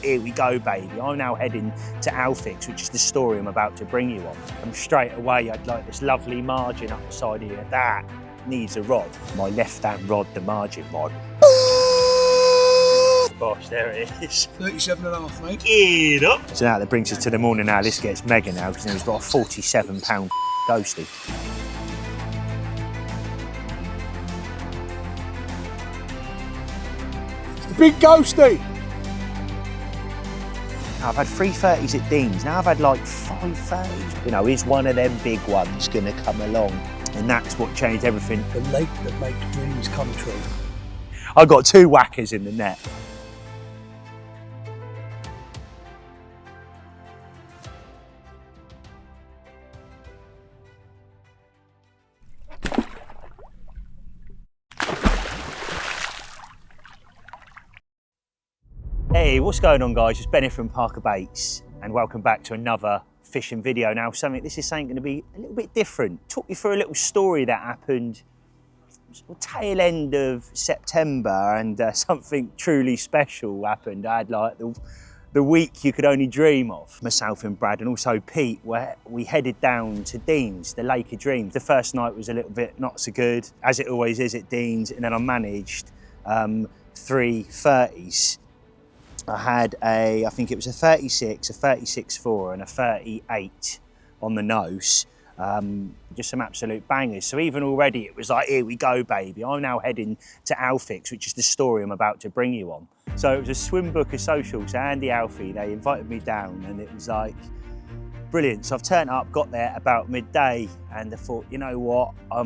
here we go, baby. I'm now heading to Elphicks, which is the story I'm about to bring you on. And straight away, I'd like this lovely margin up the side here. That needs a rod. My left-hand rod, the margin rod. Gosh, there it is. 37.5, mate. Get up. So now that brings us to the morning now. This gets mega now because he's got a 47-pound ghostie. Big ghostie! Now, I've had 330s at Dean's, now I've had like 530s. You know, is one of them big ones going to come along? And that's what changed everything. The lake that makes dreams come true. I got 2 whackers in the net. Hey, what's going on, guys? It's Bennett from Parker Baits and welcome back to another fishing video. Now, this is something going to be a little bit different. Talk you through a little story that happened sort of tail end of September, and something truly special happened. I had like the week you could only dream of. Myself and Brad and also Pete, where we headed down to Dean's, the Lake of Dreams. The first night was a little bit not so good, as it always is at Dean's, and then I managed 3 30s. I had I think it was a 36, a 36.4 and a 38 on the nose. Just some absolute bangers. So even already it was like, here we go, baby. I'm now heading to Elphicks, which is the story I'm about to bring you on. So it was a Swimbooker social, so Andy, Alfie, they invited me down and it was like, brilliant. So I've turned up, got there about midday, and I thought, you know what, I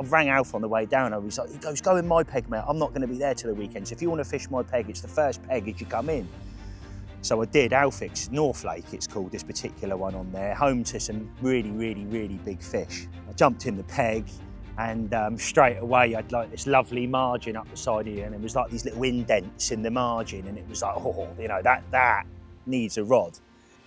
rang Alf on the way down. I was like, he goes, go in my peg, mate. I'm not going to be there till the weekend. So if you want to fish my peg, it's the first peg as you come in. So I did. Elphicks, North Lake, it's called, this particular one on there, home to some really, really, really big fish. I jumped in the peg and straight away I'd like this lovely margin up the side here, and it was like these little indents in the margin, and it was like, oh, you know, that needs a rod.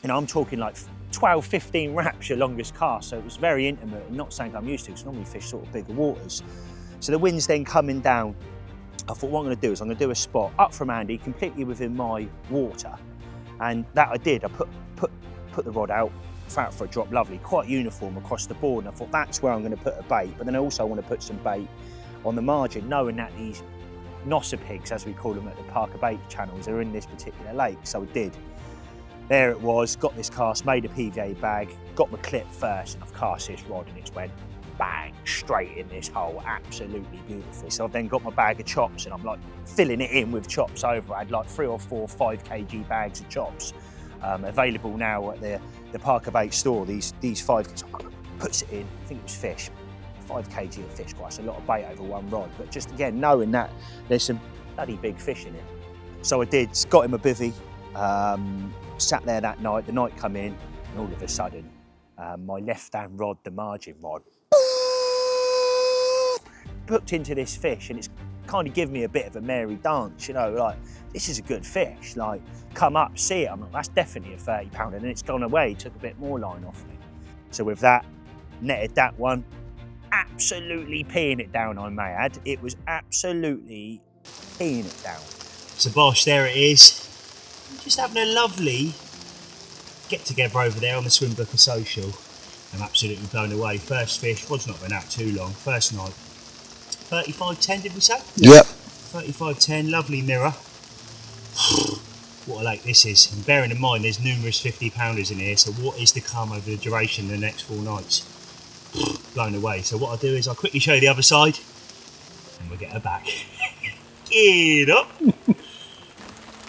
You know, I'm talking like 12, 15 wraps your longest cast, so it was very intimate and not something I'm used to, because I normally fish sort of bigger waters. So the wind's then coming down. I thought what I'm going to do is I'm going to do a spot up from Andy, completely within my water, and that I did. I put the rod out, out for a drop, lovely, quite uniform across the board, and I thought that's where I'm going to put a bait, but then I also want to put some bait on the margin, knowing that these nosser pigs, as we call them at the Parker Bait channels, are in this particular lake. So I did. There it was, got this cast, made a PVA bag, got my clip first, and I've cast this rod and it's went bang, straight in this hole, absolutely beautiful. So I've then got my bag of chops and I'm like filling it in with chops over. I had like 3 or 4 5 kg bags of chops available now at the Parker Bait store. These 5, puts it in, I think it was fish, 5 kg of fish, quite a lot of bait over one rod, but just again, knowing that there's some bloody big fish in it. So I did, got him a bivvy, sat there that night, the night come in, and all of a sudden, my left-hand rod, the margin rod, hooked into this fish, and it's kind of given me a bit of a Mary dance, you know, like, this is a good fish, like, come up, see it, I'm like, that's definitely a 30 pounder, and then it's gone away, took a bit more line off me. So with that, netted that one, absolutely peeing it down, I may add. It was absolutely peeing it down. So bosh, there it is. Just having a lovely get together over there on the Swimbooker social. I'm absolutely blown away. First fish, rod's not been out too long. First night, 35.10 did we say? Yep. 35.10, lovely mirror. What a lake this is. And bearing in mind there's numerous 50 pounders in here, so what is to come over the duration of the next 4 nights? Blown away. So what I'll do is I'll quickly show you the other side and we'll get her back. Get up.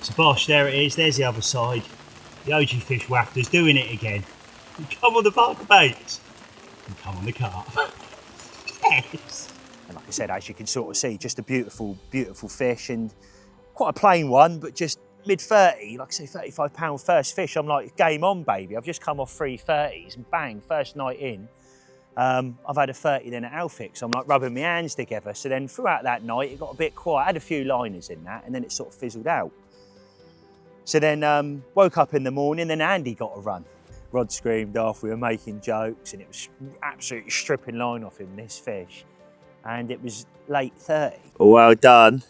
So bosh, there it is, there's the other side. The OG Fish Wafter's doing it again. Come on the Parker Baits. And come on the carp. Yes. And like I said, as you can sort of see, just a beautiful, beautiful fish, and quite a plain one, but just mid-30, like I say, 35 pound first fish. I'm like, game on, baby. I've just come off 3 30s and bang, first night in. I've had a 30 then at Elphicks. I'm like rubbing my hands together. So then throughout that night, it got a bit quiet. I had a few liners in that, and then it sort of fizzled out. So then woke up in the morning, then Andy got a run. Rod screamed off, we were making jokes, and it was absolutely stripping line off him, this fish. And it was late 30. Well done.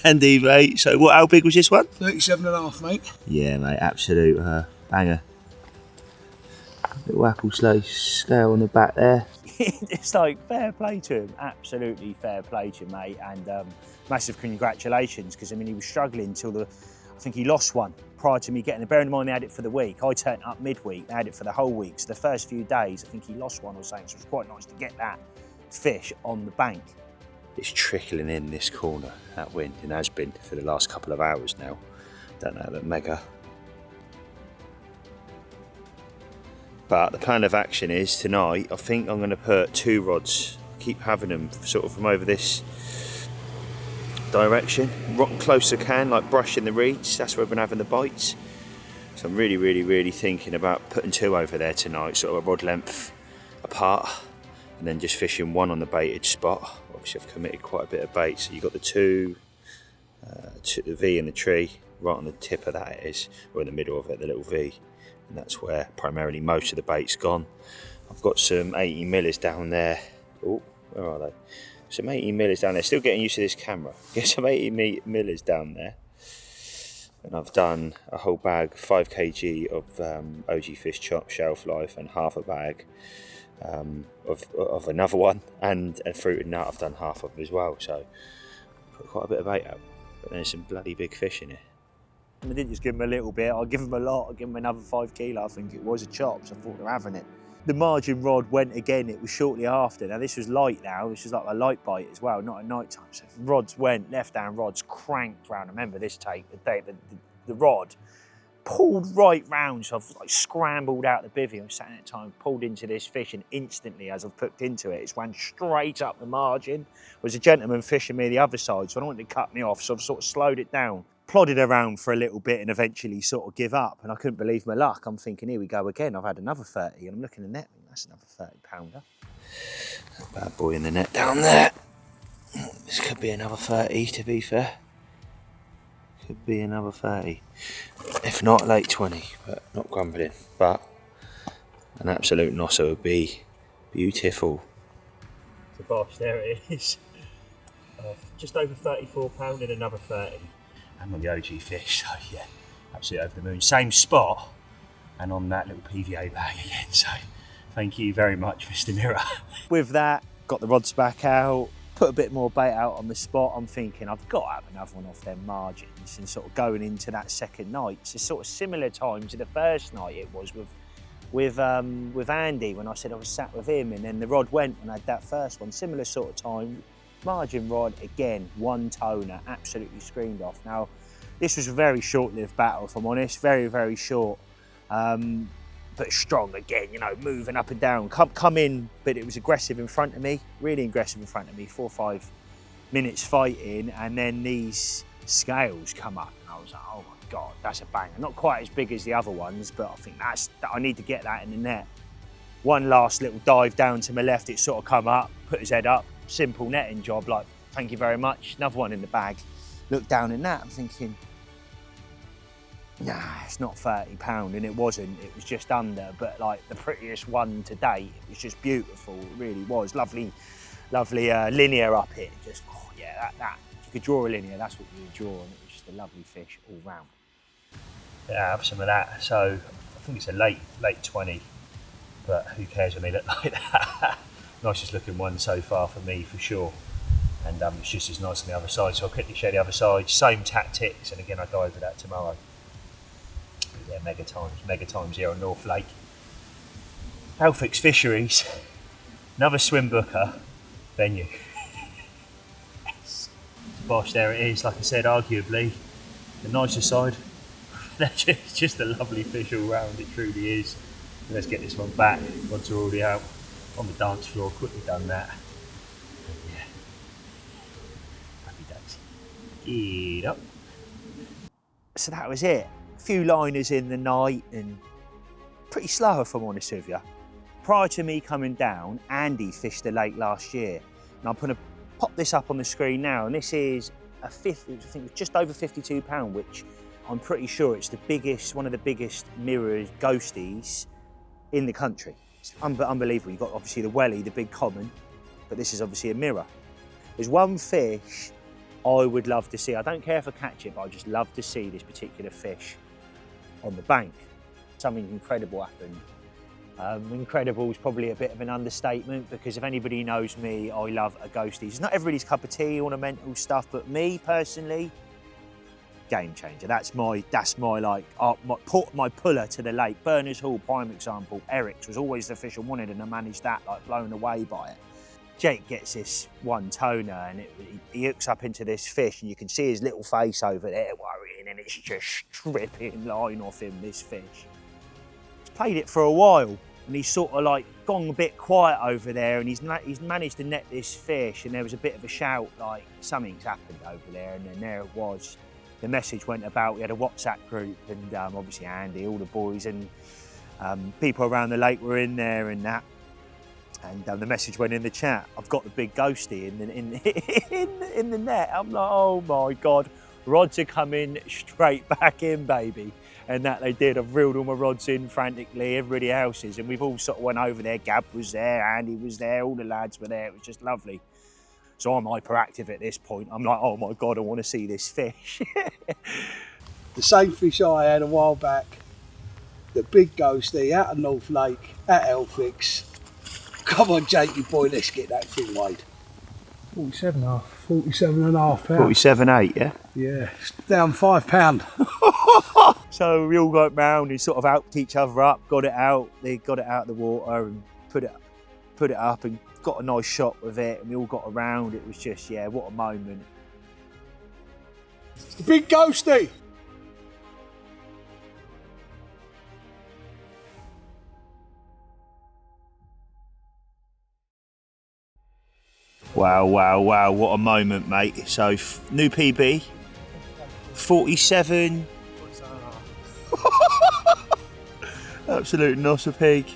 Andy, mate. So how big was this one? 37.5, mate. Yeah, mate, absolute banger. Little apple slice scale on the back there. It's like fair play to him, absolutely fair play to him, mate, and massive congratulations, because I mean he was struggling till I think he lost one prior to me getting it. Bearing in mind they had it for the week, I turned up midweek, they had it for the whole week, so the first few days I think he lost one or something, so it was quite nice to get that fish on the bank. It's trickling in this corner, that wind, and has been for the last couple of hours now. Don't know, that mega. But the plan of action is tonight, I think I'm going to put 2 rods, keep having them sort of from over this direction, rock close as I can, like brushing the reeds, that's where I've been having the bites. So I'm really thinking about putting 2 over there tonight, sort of a rod length apart, and then just fishing 1 on the baited spot. Obviously I've committed quite a bit of bait, so you've got the 2, the V in the tree, right on the tip of that it is, or in the middle of it, the little V. And that's where primarily most of the bait's gone. I've got some 80 millers down there. Oh, where are they? Some 80 millers down there. Still getting used to this camera. Get some 80 millers down there. And I've done a whole bag, 5 kg of OG fish chop shelf life, and half a bag of another one, and a fruit and nut I've done half of as well. So put quite a bit of bait out. But there's some bloody big fish in it. I didn't just give them a little bit, I'll give them a lot, I'll give them another 5 kilo, I think it was, of chops. I thought they were having it. The margin rod went again, it was shortly after. Now this was light now, this was like a light bite as well, not at night time. So rods went, left hand rods cranked round. I remember this take, the rod pulled right round, so I've like scrambled out the bivvy. I'm sat at the time, pulled into this fish, and instantly as I've hooked into it, it's ran straight up the margin. There was a gentleman fishing me the other side, so I don't want to cut me off, so I've sort of slowed it down. Plodded around for a little bit and eventually sort of give up, and I couldn't believe my luck. I'm thinking, here we go again, I've had another 30, and I'm looking in the net, that's another 30 pounder. That bad boy in the net down there. This could be another 30, to be fair. Could be another 30. If not, late 20, but not grumbling. But an absolute nosser would be beautiful. The boss, there it is. Just over 34 pound and another 30. I'm on the OG fish, so yeah, absolutely over the moon. Same spot, and on that little PVA bag again, so thank you very much, Mr. Mirror. With that, got the rods back out, put a bit more bait out on the spot. I'm thinking I've got to have another one off their margins, and sort of going into that second night. It's a sort of similar time to the first night it was with Andy, when I said I was sat with him, and then the rod went and I had that first one. Similar sort of time. Margin rod again, 1 toner, absolutely screamed off. Now, this was a very short-lived battle, if I'm honest, very short, but strong again. You know, moving up and down, come in, but it was aggressive in front of me, really aggressive in front of me. 4 or 5 minutes fighting, and then these scales come up, and I was like, oh my god, that's a banger. Not quite as big as the other ones, but I think I need to get that in the net. One last little dive down to my left, it sort of come up, put his head up. Simple netting job, like, thank you very much. Another one in the bag. Look down in that, I'm thinking, nah, it's not 30 pound, and it wasn't. It was just under, but like the prettiest one to date. It was just beautiful. It really was. Lovely linear up it. Just, oh yeah, that. If you could draw a linear, that's what you would draw, and it was just a lovely fish all round. Yeah, have some of that. So I think it's a late 20, but who cares when they look like that? Nicest looking one so far for me, for sure. And it's just as nice on the other side, so I'll quickly show the other side. Same tactics, and again I'll go over that tomorrow. But yeah, mega times here on North Lake. Elphicks Fisheries, another Swimbooker venue. Yes. Bosh, there it is. Like I said, arguably the nicer side. They're just a lovely fish all round, it truly is. Let's get this one back. Rods are already out on the dance floor, quickly done that. And yeah, happy days. Get up. So that was it. A few liners in the night, and pretty slow, if I'm honest with you. Prior to me coming down, Andy fished the lake last year. And I'm going to pop this up on the screen now, and this is I think it's just over 52 pound, which I'm pretty sure it's the biggest, one of the biggest mirror ghosties in the country. It's unbelievable. You've got obviously the welly, the big common, but this is obviously a mirror. There's one fish I would love to see. I don't care if I catch it, but I just love to see this particular fish on the bank. Something incredible happened. Incredible is probably a bit of an understatement, because if anybody knows me, I love a ghostie. It's not everybody's cup of tea, ornamental stuff, but me personally, game changer. That's my like my puller to the lake. Berners Hall, prime example. Eric's was always the fish I wanted, and I managed that, like blown away by it. Jake gets this one toner, and he hooks up into this fish, and you can see his little face over there worrying, and it's just stripping line off him, this fish. He's played it for a while, and he's sort of like gone a bit quiet over there, and he's managed to net this fish, and there was a bit of a shout like something's happened over there, and then there it was. The message went about. We had a WhatsApp group, and obviously Andy, all the boys, and people around the lake were in there and that. And the message went in the chat. I've got the big ghostie in the net. I'm like, oh my God, rods are coming straight back in, baby. And that they did. I've reeled all my rods in frantically, everybody else's, and we've all sort of went over there. Gab was there, Andy was there, all the lads were there. It was just lovely. So I'm hyperactive at this point. I'm like, oh my God, I want to see this fish. The same fish I had a while back, the big ghostie out of North Lake at Elphicks. Come on, Jakey boy, let's get that thing weighed. 47 and a half pounds. 47.8, yeah? Yeah, it's down £5. So we all got round and sort of helped each other up, got it out. They got it out of the water and put it up and got a nice shot with it, and we all got around. It was just, yeah, what a moment. It's the big ghostie. Wow, wow, wow, what a moment, mate. So, new PB, 47. Absolute nosser pig,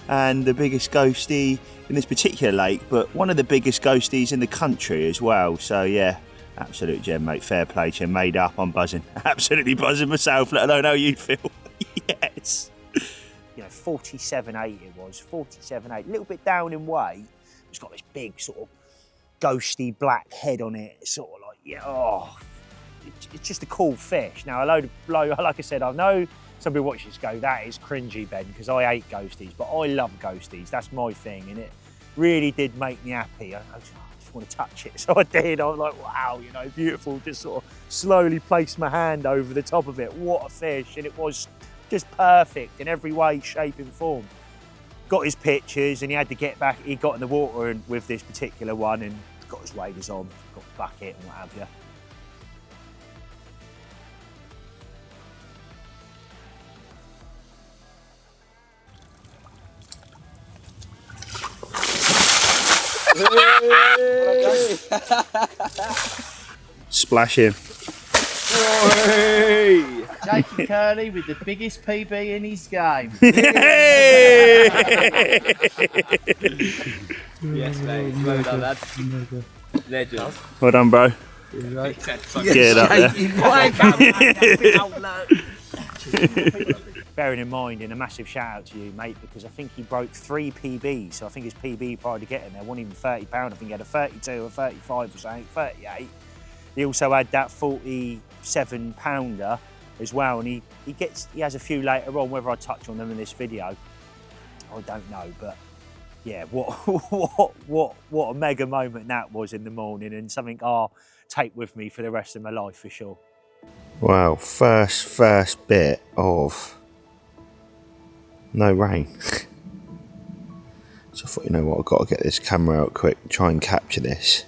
and the biggest ghostie in this particular lake, but one of the biggest ghosties in the country as well. So yeah, absolute gem, mate. Fair play to you. Made up. I'm buzzing. Absolutely buzzing myself, let alone how you feel. Yes. You know, 47.8 it was. 47.8. A little bit down in weight. It's got this big sort of ghosty black head on it. Sort of like, yeah, oh, it's just a cool fish. Now, like I said, I know somebody watches this go, that is cringy, Ben, because I hate ghosties, but I love ghosties. That's my thing, and it really did make me happy. I just want to touch it, so I did. I was like, wow, you know, beautiful. Just sort of slowly placed my hand over the top of it. What a fish, and it was just perfect in every way, shape, and form. Got his pictures, and he had to get back. He got in the water and with this particular one, and got his waders on, got the bucket and what have you. Splash him. Hey! Jakey Curley with the biggest PB in his game. Yes, mate. Well done, lad. Legend. Well done, bro. Right. Get up there. Bearing in mind, and a massive shout out to you, mate, because I think he broke 3 PBs. So I think his PB prior to getting there wasn't even £30. I think he had a 32 or 35 or something, 38. He also had that 47 pounder as well, and he has a few later on. Whether I touch on them in this video, I don't know, but yeah, what a mega moment that was in the morning, and something I'll take with me for the rest of my life for sure. Wow, first bit of no rain. So I thought, you know what, I've got to get this camera out quick, try and capture this.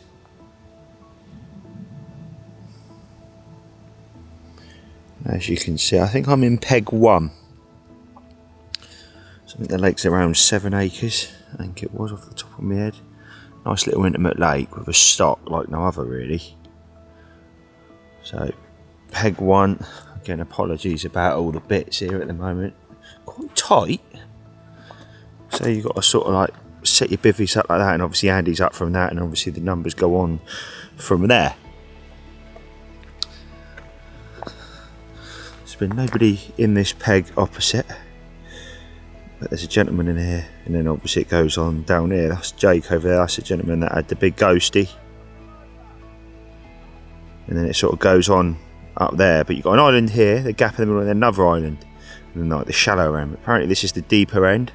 As you can see, I think I'm in peg 1. So I think the lake's around 7 acres. I think it was off the top of my head. Nice little intimate lake with a stock like no other really. So peg 1. Again, apologies about all the bits here at the moment. Quite tight. So you've got to sort of like set your bivvies up like that, and obviously Andy's up from that, and obviously the numbers go on from there. There's been nobody in this peg opposite, but there's a gentleman in here, and then obviously it goes on down here. That's Jake over there. That's the gentleman that had the big ghostie. and then it sort of goes on up there. But you've got an island here, the gap in the middle, and then another island, and then like the shallow end. Apparently this is the deeper end.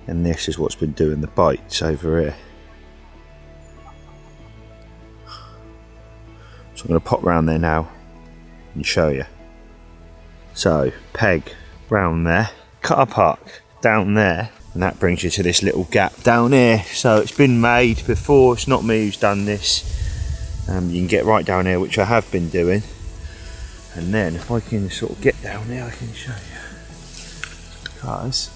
And this is what's been doing the bites over here. So I'm going to pop round there now and show you. So, peg round there, car park down there, and that brings you to this little gap down here. So it's been made before, it's not me who's done this. You can get right down here, which I have been doing. And then if I can sort of get down there, I can show you. Because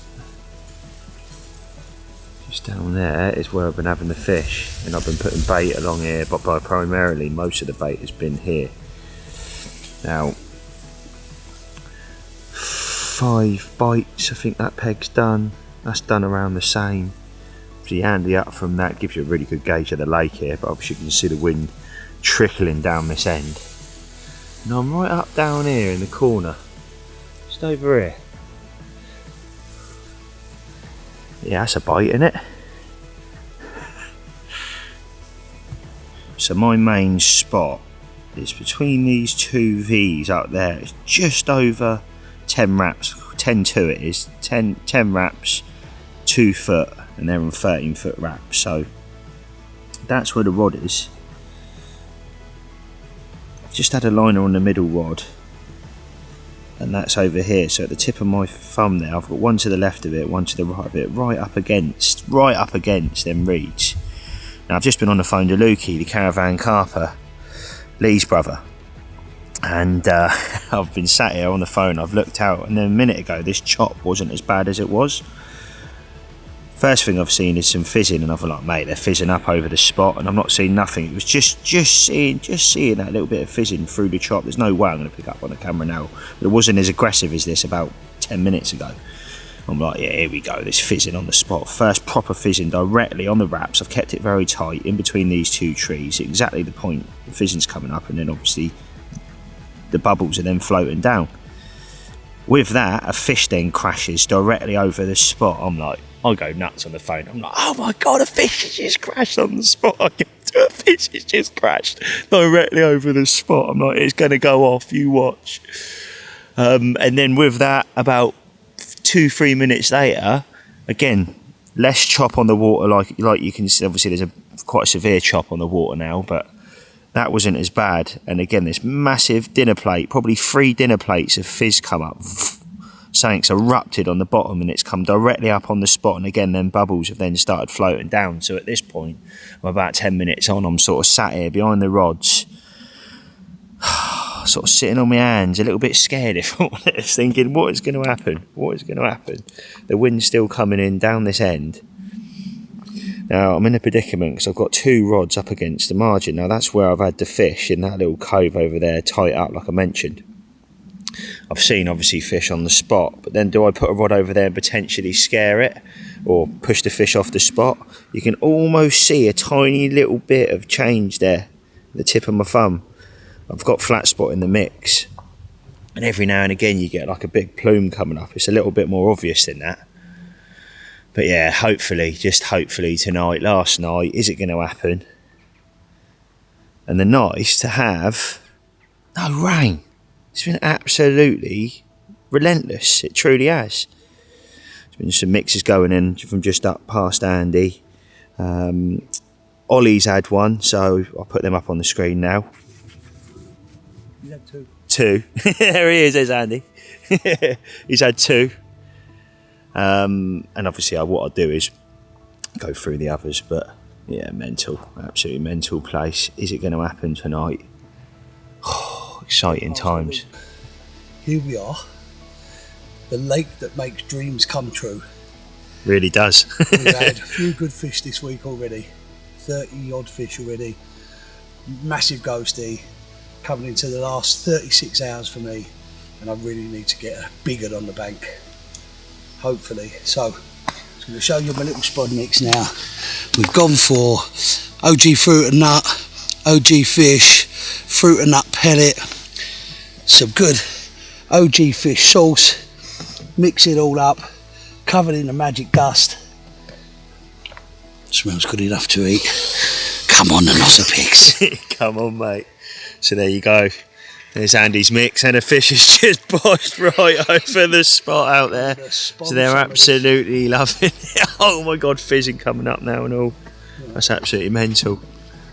just down there is where I've been having the fish, and I've been putting bait along here, but primarily most of the bait has been here. Now, 5 bites, I think that peg's done. That's done around the same. So you handy up from that, gives you a really good gauge of the lake here, but obviously you can see the wind trickling down this end. And I'm right up down here in the corner, just over here. Yeah, that's a bite, isn't it? So my main spot is between these two V's up there. It's just over 10 wraps, 10-2 it is, 10 wraps, 2 foot, and they're on 13 foot wraps. So that's where the rod is. Just had a liner on the middle rod, and that's over here. So at the tip of my thumb there, I've got one to the left of it, one to the right of it, right up against them reeds. Now I've just been on the phone to Lukey, the caravan carper, Lee's brother, and I've been sat here on the phone. I've looked out, and then a minute ago this chop wasn't as bad as it was. First thing I've seen is some fizzing, and I've like, mate, they're fizzing up over the spot, and I'm not seeing nothing. It was just seeing that little bit of fizzing through the chop. There's no way I'm going to pick up on the camera now, but it wasn't as aggressive as this about 10 minutes ago. I'm like, yeah, here we go, there's fizzing on the spot. First proper fizzing directly on the wraps. I've kept it very tight in between these two trees, exactly the point the fizzing's coming up, and then obviously the bubbles are then floating down. With that, a fish then crashes directly over the spot. I'm like, I go nuts on the phone. I'm like, oh my God, a fish has just crashed on the spot. A fish has just crashed directly over the spot. I'm like, it's going to go off, you watch. And then with that, about 2-3 minutes later, again, less chop on the water. Like you can see, obviously there's quite a severe chop on the water now, but that wasn't as bad. And again, this massive dinner plate, probably 3 dinner plates of fizz come up. Something's erupted on the bottom, and it's come directly up on the spot, and again then bubbles have then started floating down. So at this point, I'm about 10 minutes on, I'm sort of sat here behind the rods, sort of sitting on my hands, a little bit scared if I'm honest, thinking what is going to happen, the wind's still coming in down this end. Now I'm in a predicament because I've got 2 rods up against the margin. Now that's where I've had the fish, in that little cove over there, tight up like I mentioned. I've seen obviously fish on the spot, but then do I put a rod over there and potentially scare it or push the fish off the spot? You can almost see a tiny little bit of change there, the tip of my thumb. I've got flat spot in the mix, and every now and again you get like a big plume coming up. It's a little bit more obvious than that. But yeah, hopefully, just hopefully tonight, last night, is it going to happen? And the nice to have no rain. It's been absolutely relentless. It truly has. There's been some mixes going in from just up past Andy. Ollie's had one, so I'll put them up on the screen now. You had 2. 2. There he is, there's Andy. He's had 2. And obviously what I'll do is go through the others, but yeah, mental, absolutely mental place. Is it going to happen tonight? Exciting times. Here we are, the lake that makes dreams come true. Really does. We've had a few good fish this week already, 30 odd fish already. Massive ghostie coming into the last 36 hours for me, and I really need to get a big one on the bank, hopefully. So I'm going to show you my little spot mix now. We've gone for OG fruit and nut, OG fish, fruit and nut pellet, some good OG fish sauce, mix it all up, covered in the magic dust. Smells good enough to eat. Come on, the Elphicks. Come on, mate. So there you go. There's Andy's mix, and a fish is just boshed right over the spot out there. So they're absolutely loving it. Oh my God, fizzing coming up now and all. That's absolutely mental.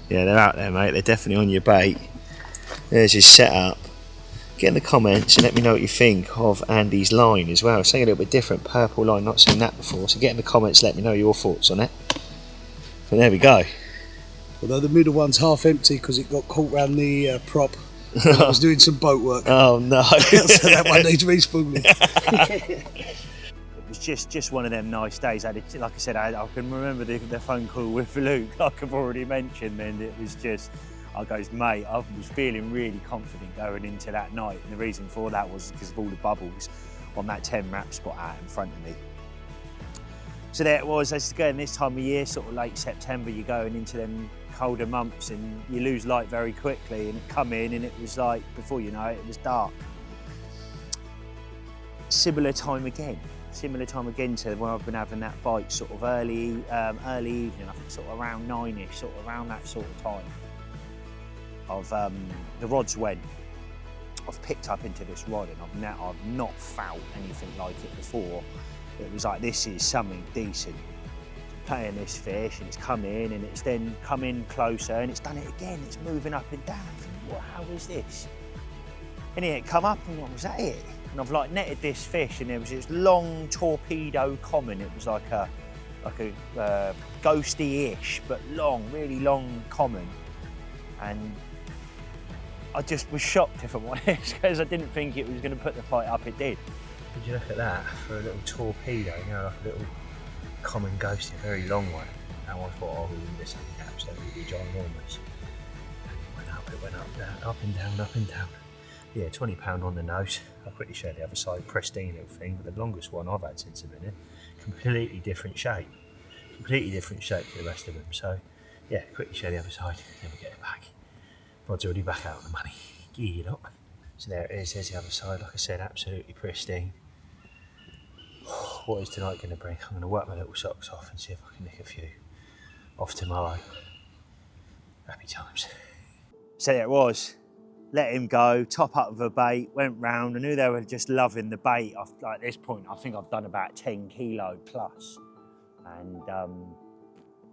Yeah, they're out there, mate. They're definitely on your bait. There's his setup. Get in the comments and let me know what you think of Andy's line as well. Something a little bit different, purple line, not seen that before. So get in the comments, let me know your thoughts on it. But there we go. Although the middle one's half empty because it got caught around the prop. I was doing some boat work. Oh no. So that one needs respooning. It was just one of them nice days. Like I said, I can remember the phone call with Luke, like I've already mentioned, and it was just, I goes, mate, I was feeling really confident going into that night, and the reason for that was because of all the bubbles on that 10 wrap spot out in front of me. So there it was. As going this time of year, sort of late September, you're going into them colder months and you lose light very quickly, and it come in and it was like, before you know it, it was dark. Similar time again to when I've been having that bite, sort of early evening, I think sort of around 9ish, sort of around that sort of time of the rods went. I've picked up into this rod and I've not felt anything like it before. It was like, this is something decent. Playing this fish, and it's come in and it's then come in closer and it's done it again. It's moving up and down. I think, what, how is this? And it come up and what was that it? And I've like netted this fish, and there was this long torpedo common. It was like a ghosty-ish, but long, really long common. And I just was shocked, if I'm honest, because I didn't think it was going to put the fight up. It did. Did you look at that for a little torpedo? You know, like a little common ghosty, a very long one. Now I thought, oh, this would be absolutely ginormous. And it went up, down, up and down, up and down. Yeah, 20 pound on the nose. I'll quickly show the other side, pristine little thing, but the longest one I've had since I've been here. Completely different shape to the rest of them. So yeah, quickly show the other side, then we get it back. Rod's already back out on the money. Gear it up. So there it is, there's the other side, like I said, absolutely pristine. What is tonight going to bring? I'm going to work my little socks off and see if I can nick a few off tomorrow. Happy times. So there it was. Let him go, top up with a bait, went round. I knew they were just loving the bait. At this point, I think I've done about 10 kilo plus. And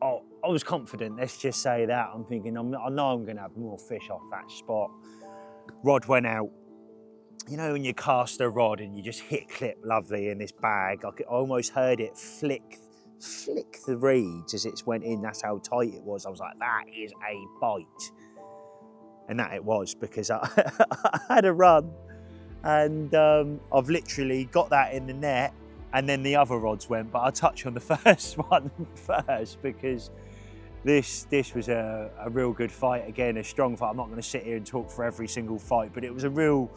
I was confident, let's just say that. I'm thinking, I know I'm going to have more fish off that spot. Rod went out. You know when you cast a rod and you just hit clip lovely in this bag, I almost heard it flick the reeds as it went in. That's how tight it was. I was like, that is a bite. And that it was, because I had a run and I've literally got that in the net, and then the other rods went, but I'll touch on the first one first, because this was a real good fight. Again, a strong fight. I'm not going to sit here and talk for every single fight, but it was a real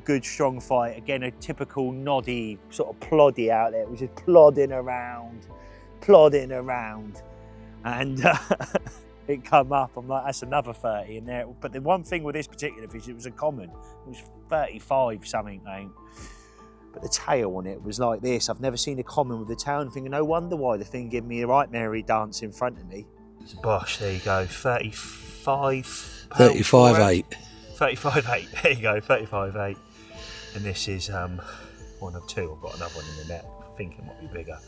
good, strong fight. Again, a typical noddy, sort of ploddy out there. It was just plodding around. And it come up. I'm like, that's another 30 in there. But the one thing with this particular fish, it was a common. It was 35 something, mate. But the tail on it was like this. I've never seen a common with the tail. I'm thinking, no wonder why the thing gave me a right merry dance in front of me. It's a bosh, there you go. 35 35.8. 35.8, there you go, 35.8. And this is one of two. I've got another one in the net, I think it might be bigger.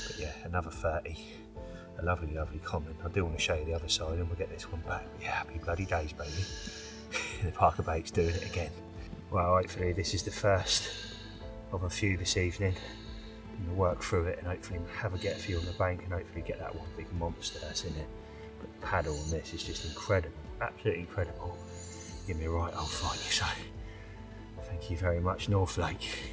But yeah, another 30. A lovely, lovely common. I do want to show you the other side and we'll get this one back. Yeah, happy bloody days, baby. The Parker bait's doing it again. Well, hopefully this is the first of a few this evening. I'm going to work through it and hopefully have a get a few on the bank and hopefully get that one big monster that's in it. But the paddle on this is just incredible, absolutely incredible. Give me a right old fight, so thank you very much, North Lake.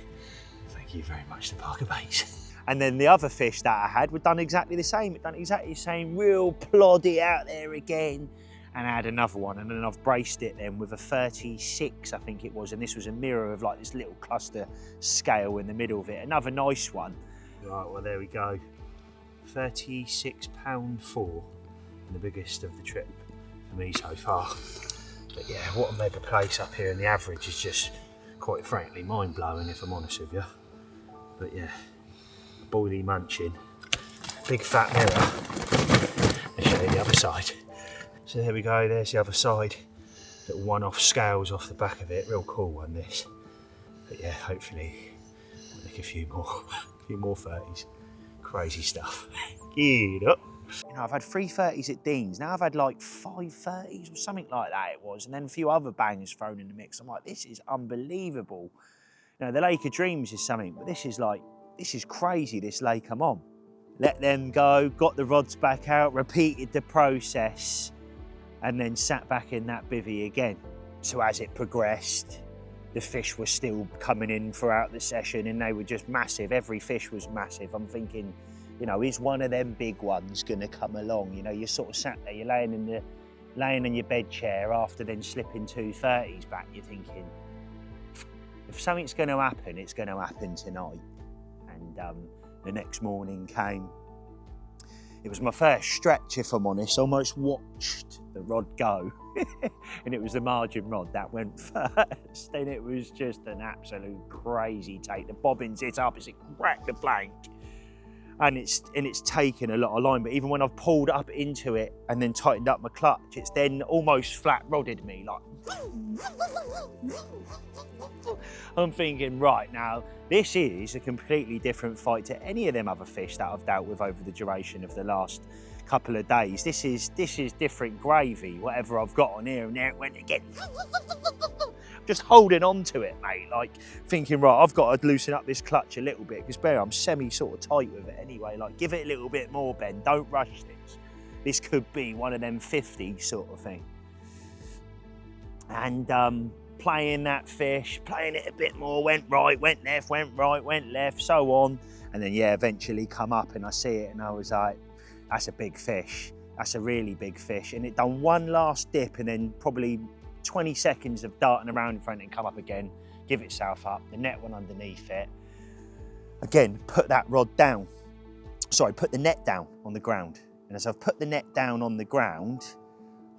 Thank you very much, the Parker baits. And then the other fish that I had were done exactly the same. It done exactly the same, real ploddy out there again. And I had another one, and then I've braced it then with a 36, I think it was. And this was a mirror of like this little cluster scale in the middle of it. Another nice one. Right, well, there we go. 36 pound 4, and the biggest of the trip for me so far. But yeah, what a mega place up here, and the average is just, quite frankly, mind-blowing if I'm honest with you. But yeah, boilie munching, big fat mirror. show you the other side. So there we go, there's the other side. Little one-off scales off the back of it, real cool one this. But yeah, hopefully I'll make a few more 30s. Crazy stuff. Get up. You know, I've had 3 30s at Dean's, now I've had like 5 30s or something like that it was, and then a few other bangers thrown in the mix. I'm like, this is unbelievable. You know, the Lake of Dreams is something, but this is crazy, this lake I'm on. Let them go, got the rods back out, repeated the process, and then sat back in that bivvy again. So as it progressed, the fish were still coming in throughout the session, and they were just massive. Every fish was massive. I'm thinking, you know, is one of them big ones gonna come along? You know, you're sort of sat there, you're laying in your bed chair after then slipping 2 30s back. You're thinking, if something's going to happen, it's going to happen tonight. And the next morning came. It was my first stretch, if I'm honest. Almost watched the rod go, and it was the margin rod that went first. And it was just an absolute crazy take. The bobbins hit up as it cracked the plank. And it's taken a lot of line, but even when I've pulled up into it and then tightened up my clutch, it's then almost flat rodded me, like. I'm thinking, right now, this is a completely different fight to any of them other fish that I've dealt with over the duration of the last couple of days. This is different gravy, whatever I've got on here, and there it went again. Just holding on to it, mate, like thinking, right, I've got to loosen up this clutch a little bit, because I'm semi sort of tight with it anyway. Like, give it a little bit more, Ben, don't rush this. This could be one of them 50s sort of thing. And playing that fish, playing it a bit more, went right, went left, went right, went left, so on. And then, yeah, eventually come up and I see it and I was like, that's a big fish. That's a really big fish. And it done one last dip and then probably 20 seconds of darting around in front and come up again, give itself up, the net went underneath it. Again, put that rod down. Sorry, put the net down on the ground. And as I've put the net down on the ground,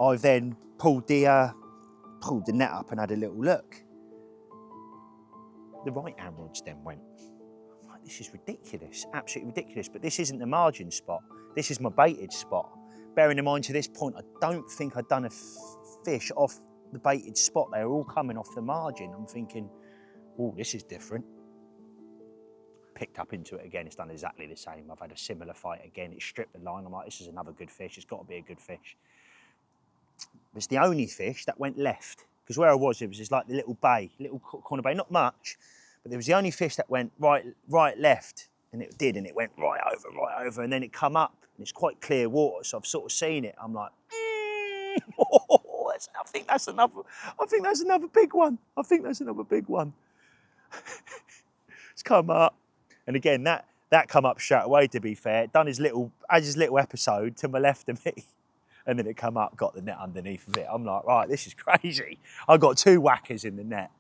I've then pulled the net up and had a little look. The right hand rods then went. I'm like, this is ridiculous, absolutely ridiculous. But this isn't the margin spot. This is my baited spot. Bearing in mind to this point, I don't think I'd done a fish off the baited spot. They were all coming off the margin. I'm thinking, oh, this is different. Picked up into it again, it's done exactly the same. I've had a similar fight again. It stripped the line. I'm like, this is another good fish. It's got to be a good fish. It's the only fish that went left, because where I was, it was just like the little bay, little corner bay, not much, but there was the only fish that went right, left, and it did, and it went right over, and then it come up, and it's quite clear water, so I've sort of seen it. I'm like, I think that's another big one. I think that's another big one. It's come up, and again that come up straight away. To be fair, done his little episode to my left of me. And then it come up, got the net underneath of it. I'm like, right, this is crazy. I got 2 whackers in the net.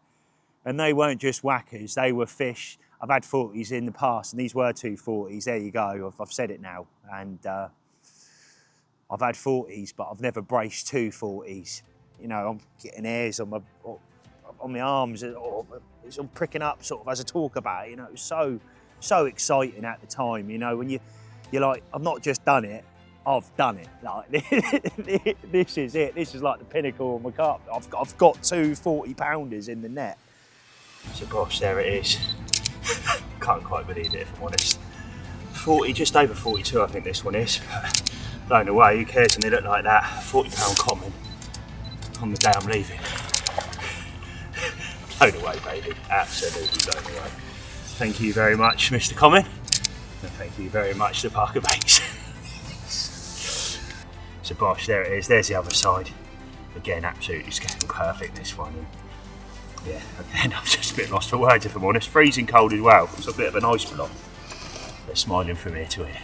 And they weren't just whackers, they were fish. I've had 40s in the past, and these were 2 40s. There you go, I've said it now. And I've had 40s, but I've never braced 2 40s. You know, I'm getting hairs on my arms, it's all pricking up sort of as I talk about it. You know, it was so exciting at the time, you know, when you're like, I've not just done it, I've done it. Like, this is it. This is like the pinnacle of my carp. I've got 2 40-pounders in the net. So gosh, there it is. Can't quite believe it, if I'm honest. 40, just over 42, I think this one is. Blown away. Who cares when they look like that? 40-pound common on the day I'm leaving. Blown away, baby. Absolutely blown away. Thank you very much, Mr. Common, and thank you very much to Parker Baits. So bosh, there it is, there's the other side. Again, absolutely scale perfect, this one. And yeah, again, I'm just a bit lost for words, if I'm honest. Freezing cold as well, it's a bit of an ice block. They're smiling from ear to ear.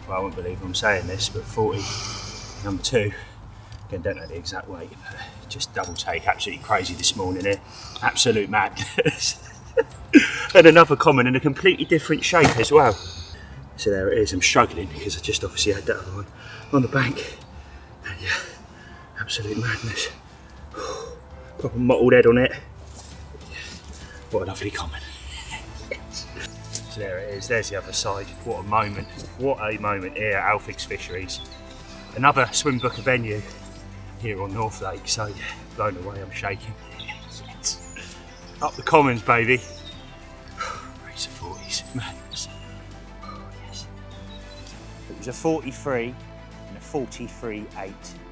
Well, I won't believe I'm saying this, but 40, number 2. Again, don't know the exact weight, but just double take, absolutely crazy this morning here. Absolute madness. And another common in a completely different shape as well. So there it is, I'm struggling because I just obviously had that other one on the bank. And yeah, absolute madness. Proper mottled head on it. Yeah, what a lovely common. So there it is, there's the other side. What a moment here at Elphicks Fisheries. Another Swimbooker venue here on North Lake, so yeah, blown away, I'm shaking. Up the commons, baby. Race of 40s, madness. Yes. It was a 43 and a 43.8.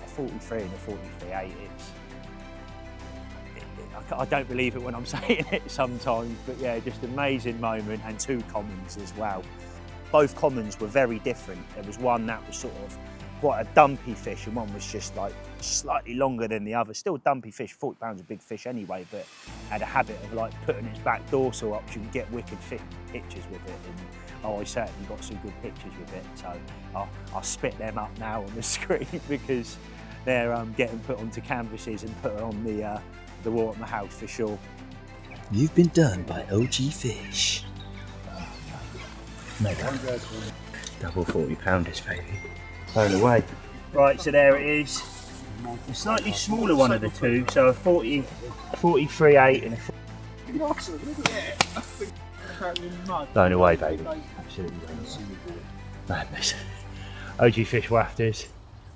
A 43 and a 43.8. I don't believe it when I'm saying it sometimes, but yeah, just an amazing moment, and two commons as well. Both commons were very different. There was one that was sort of quite a dumpy fish, and one was just like slightly longer than the other. Still a dumpy fish, 40 pounds a big fish anyway, but had a habit of like putting its back dorsal up so you can get wicked pictures with it. And I certainly got some good pictures with it. So I'll spit them up now on the screen because they're getting put onto canvases and put on the wall at my house for sure. You've been done by OG Fish. Mega. Double 40 pounders, baby. Blown away. Right, so there it is. A slightly smaller one of the two, so a 43.8 and a blown away, baby. Absolutely blown away. Madness. OG Fish Wafters.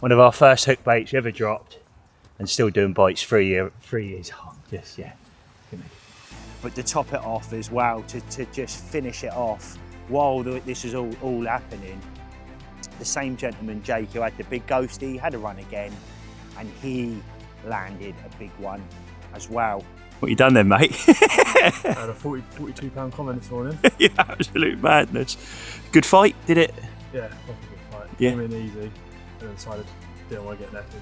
One of our first hook baits we ever dropped, and still doing bites 3 years on. Just, yeah. But to top it off as well, to just finish it off, while this is all happening, the same gentleman, Jake, who had the big ghostie, had a run again, and he landed a big one as well. What you done then, mate? I had a 42 pound comment this morning. Yeah, absolute madness. Good fight, did it? Yeah, proper good fight. Yeah. Came in easy, and then decided didn't want to get left.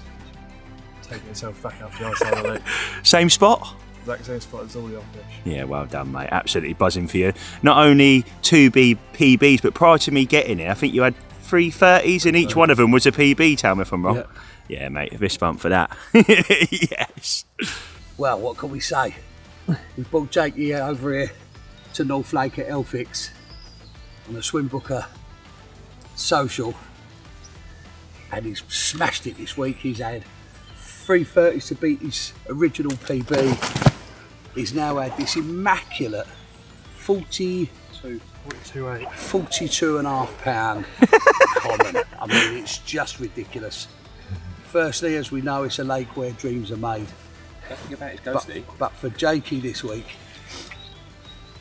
Taking himself back out to the other side of the lake. Same spot? Exact same spot as all the other fish. Yeah, well done, mate. Absolutely buzzing for you. Not only 2 PBs, but prior to me getting it, I think you had 3 30s, and each one of them was a PB, tell me if I'm wrong. Yeah, mate, a fist bump for that. Yes. Well, what can we say? We've brought Jakey over here to North Lake at Elphicks on a Swimbooker social, and he's smashed it this week. He's had 330s to beat his original PB. He's now had this immaculate 42 and a half pound common. I mean, it's just ridiculous. Firstly, as we know, it's a lake where dreams are made. Don't think about his ghostie. But for Jakey this week,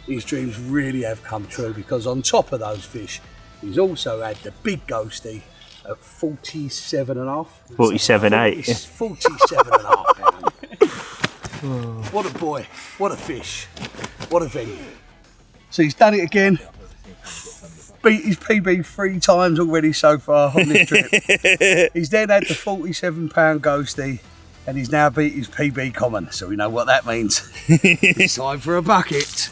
his dreams really have come true, because on top of those fish, he's also had the big ghostie at 47 and a half. 47.8. 47 and a half pound. What a boy, what a fish, what a venue. So he's done it again. Beat his PB 3 times already so far on this trip. He's then had the 47 pound ghostie, and he's now beat his PB common. So we know what that means. It's time for a bucket.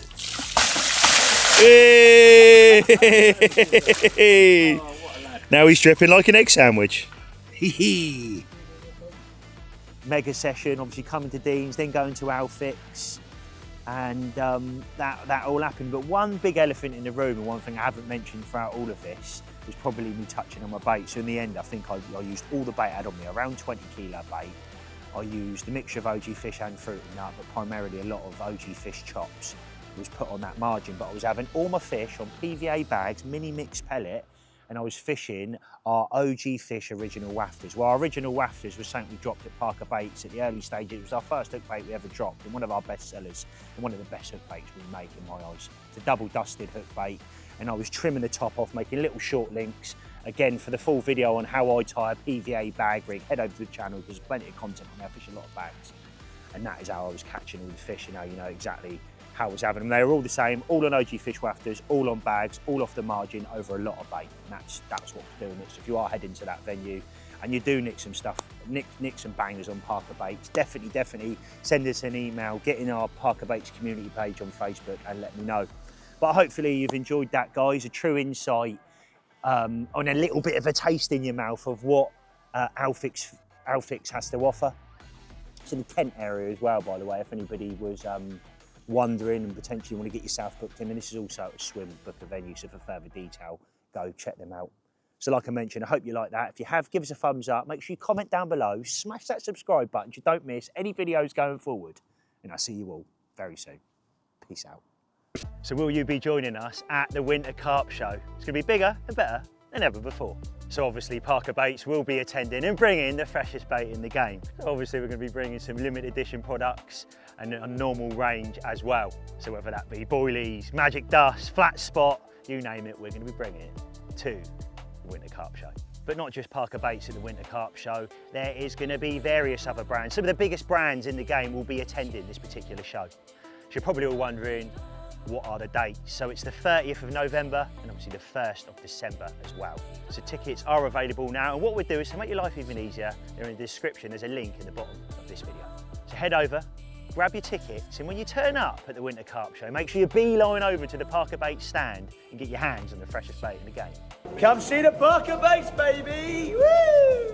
Now he's dripping like an egg sandwich. Mega session, obviously coming to Dean's, then going to Elphicks, and that all happened. But one big elephant in the room, and one thing I haven't mentioned throughout all of this, was probably me touching on my bait. So in the end, I think I used all the bait I had on me, around 20 kilo bait. I used a mixture of OG fish and fruit and nut, but primarily a lot of OG fish chops was put on that margin. But I was having all my fish on PVA bags, mini mix pellet, and I was fishing our OG Fish original wafters. Well, our original wafters was something we dropped at Parker Baits at the early stages. It was our first hook bait we ever dropped, and one of our best sellers, and one of the best hook baits we make in my eyes. It's a double dusted hook bait, and I was trimming the top off, making little short links. Again, for the full video on how I tie a PVA bag rig, head over to the channel, because there's plenty of content on there. I fish a lot of bags, and that is how I was catching all the fish. You know exactly how I was having them. They were all the same, all on OG Fish wafters, all on bags, all off the margin, over a lot of bait. And that's what we're doing. So if you are heading to that venue and you do nick some stuff, nick some bangers on Parker Baits, definitely send us an email, get in our Parker Baits community page on Facebook and let me know. But hopefully you've enjoyed that, guys, a true insight on a little bit of a taste in your mouth of what Elphicks has to offer. It's in the tent area as well, by the way, if anybody was wondering and potentially want to get yourself booked in. And this is also a Swimbooker venue, so for further detail, go check them out. So like I mentioned, I hope you like that. If you have, give us a thumbs up. Make sure you comment down below, smash that subscribe button so you don't miss any videos going forward. And I'll see you all very soon. Peace out. So will you be joining us at the Winter Carp Show? It's going to be bigger and better than ever before. So obviously Parker Baits will be attending and bringing the freshest bait in the game. So obviously we're going to be bringing some limited edition products and a normal range as well. So whether that be boilies, magic dust, flat spot, you name it, we're going to be bringing it to the Winter Carp Show. But not just Parker Baits at the Winter Carp Show, there is going to be various other brands. Some of the biggest brands in the game will be attending this particular show. So you're probably all wondering, what are the dates? So it's the 30th of November and obviously the 1st of December as well. So tickets are available now, and what we'll do is to make your life even easier, they're in the description, there's a link in the bottom of this video. So head over, grab your tickets, and when you turn up at the Winter Carp Show, make sure you beeline over to the Parker Baits stand and get your hands on the freshest bait in the game. Come see the Parker Baits, baby! Woo!